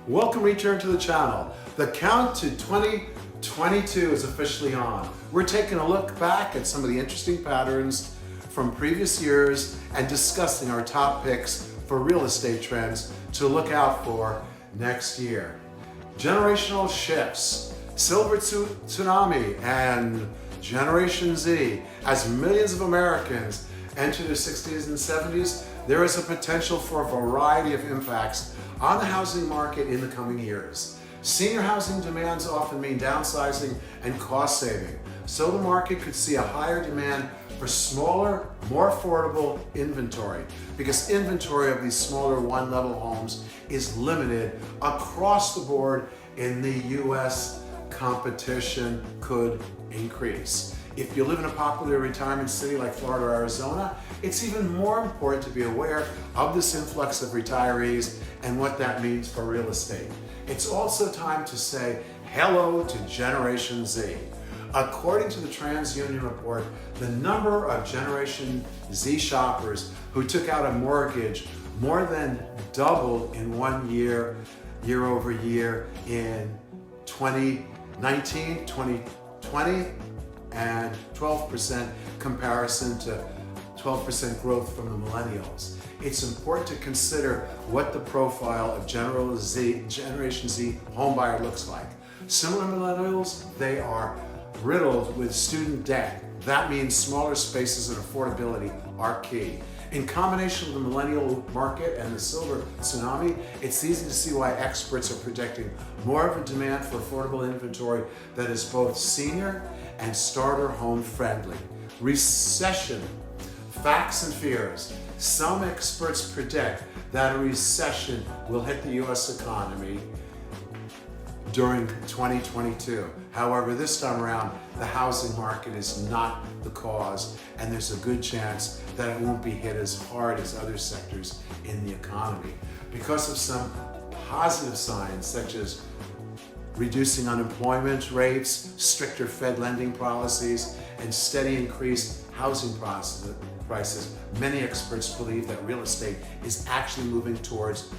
Welcome, return to the channel. The count to 2022 is officially on. We're taking a look back at some of the interesting patterns from previous years and discussing our top picks for real estate trends to look out for next year. Generational shifts, silver tsunami, and Generation Z. As millions of Americans enter their 60s and 70s, there is a potential for a variety of impacts on the housing market in the coming years. Senior housing demands often mean downsizing and cost saving, so the market could see a higher demand for smaller, more affordable inventory, because inventory of these smaller one-level homes is limited across the board in the US. Competition could increase. If you live in a popular retirement city like Florida or Arizona, it's even more important to be aware of this influx of retirees and what that means for real estate. It's also time to say hello to Generation Z. According to the TransUnion report, the number of Generation Z shoppers who took out a mortgage more than doubled in 1 year, year over year in 2019, 2020, and 12% comparison to 12% growth from the millennials. It's important to consider what the profile of Generation Z homebuyer looks like. Similar to millennials, they are riddled with student debt. That means smaller spaces and affordability are key. In combination with the millennial market and the silver tsunami, it's easy to see why experts are projecting more of a demand for affordable inventory that is both senior and starter home friendly. Recession, facts and fears. Some experts predict that a recession will hit the US economy during 2022. However, this time around, the housing market is not the cause, and there's a good chance that it won't be hit as hard as other sectors in the economy because of some positive signs such as reducing unemployment rates, stricter Fed lending policies, and steady increased housing prices. Many experts believe that real estate is actually moving towards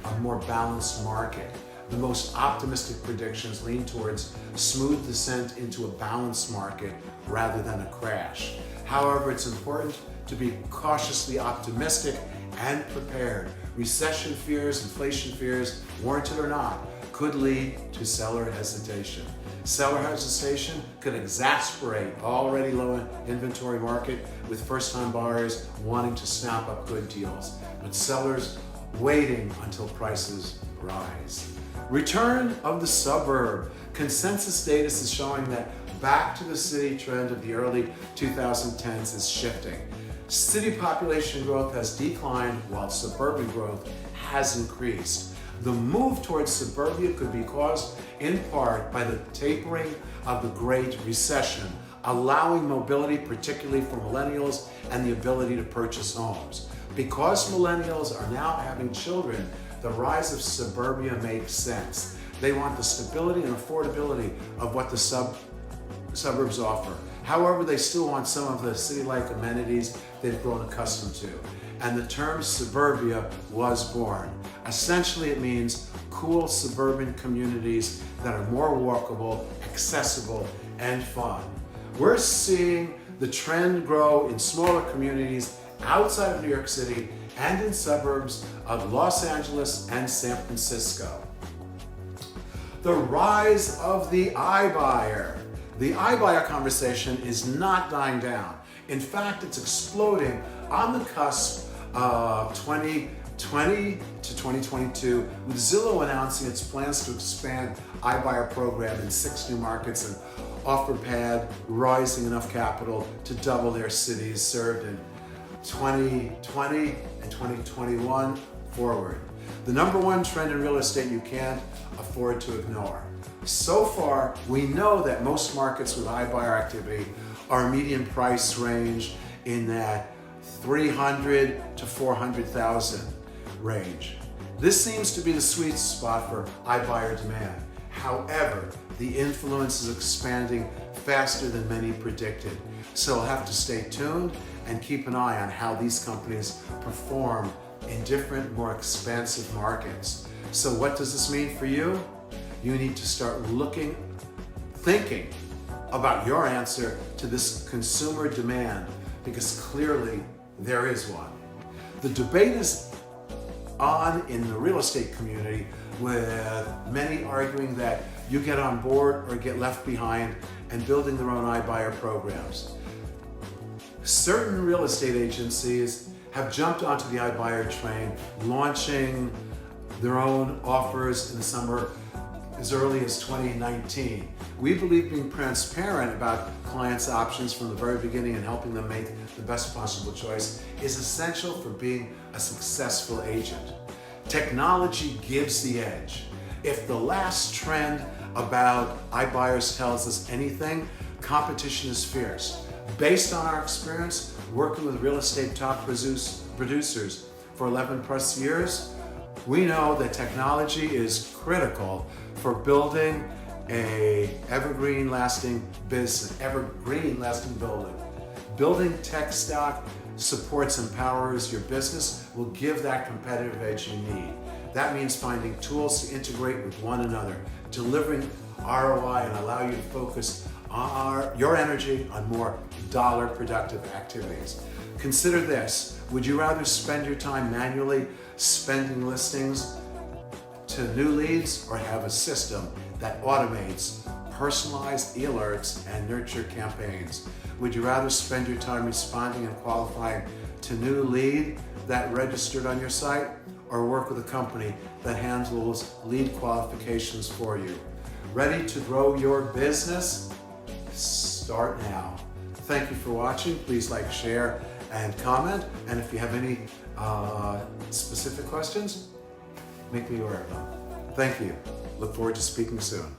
a more balanced market. The most optimistic predictions lean towards smooth descent into a balanced market rather than a crash. However, it's important to be cautiously optimistic and prepared. Recession fears, inflation fears, warranted or not, could lead to seller hesitation. Seller hesitation could exacerbate already low inventory market with first-time buyers wanting to snap up good deals, but sellers waiting until prices rise. Return of the suburb. Consensus data is showing that back to the city trend of the early 2010s is shifting. City population growth has declined while suburban growth has increased. The move towards suburbia could be caused in part by the tapering of the Great Recession, allowing mobility, particularly for millennials, and the ability to purchase homes. Because millennials are now having children, the rise of suburbia makes sense. They want the stability and affordability of what the suburbs offer. However, they still want some of the city-like amenities they've grown accustomed to. And the term suburbia was born. Essentially, it means cool suburban communities that are more walkable, accessible, and fun. We're seeing the trend grow in smaller communities outside of New York City and in suburbs of Los Angeles and San Francisco. The rise of the iBuyer. The iBuyer conversation is not dying down. In fact, it's exploding on the cusp of 2020 to 2022, with Zillow announcing its plans to expand iBuyer program in 6 new markets and OfferPad raising enough capital to double their cities served in 2020 and 2021 forward. The number one trend in real estate you can't afford to ignore. So far, we know that most markets with high buyer activity are median price range in that 300 to 400,000 range. This seems to be the sweet spot for iBuyer demand. However, the influence is expanding faster than many predicted. So we'll have to stay tuned and keep an eye on how these companies perform in different, more expansive markets. So what does this mean for you? You need to start thinking about your answer to this consumer demand, because clearly there is one. The debate is on in the real estate community, with many arguing that you get on board or get left behind and building their own iBuyer programs. Certain real estate agencies have jumped onto the iBuyer train, launching their own offers in the summer as early as 2019. We believe being transparent about clients' options from the very beginning and helping them make the best possible choice is essential for being a successful agent. Technology gives the edge. If the last trend about iBuyers tells us anything, competition is fierce. Based on our experience working with real estate top producers for 11 plus years, we know that technology is critical for building a evergreen lasting business, evergreen lasting building. Building tech stock supports, empowers your business, will give that competitive edge you need. That means finding tools to integrate with one another, delivering ROI, and allow you to focus your energy on more dollar productive activities. Consider this: would you rather spend your time manually spending listings to new leads, or have a system that automates personalized alerts and nurture campaigns? Would you rather spend your time responding and qualifying to new lead that registered on your site, or work with a company that handles lead qualifications for you? Ready to grow your business? Start now. Thank you for watching. Please like, share, and comment. And if you have any specific questions, make me aware of them. Thank you. Look forward to speaking soon.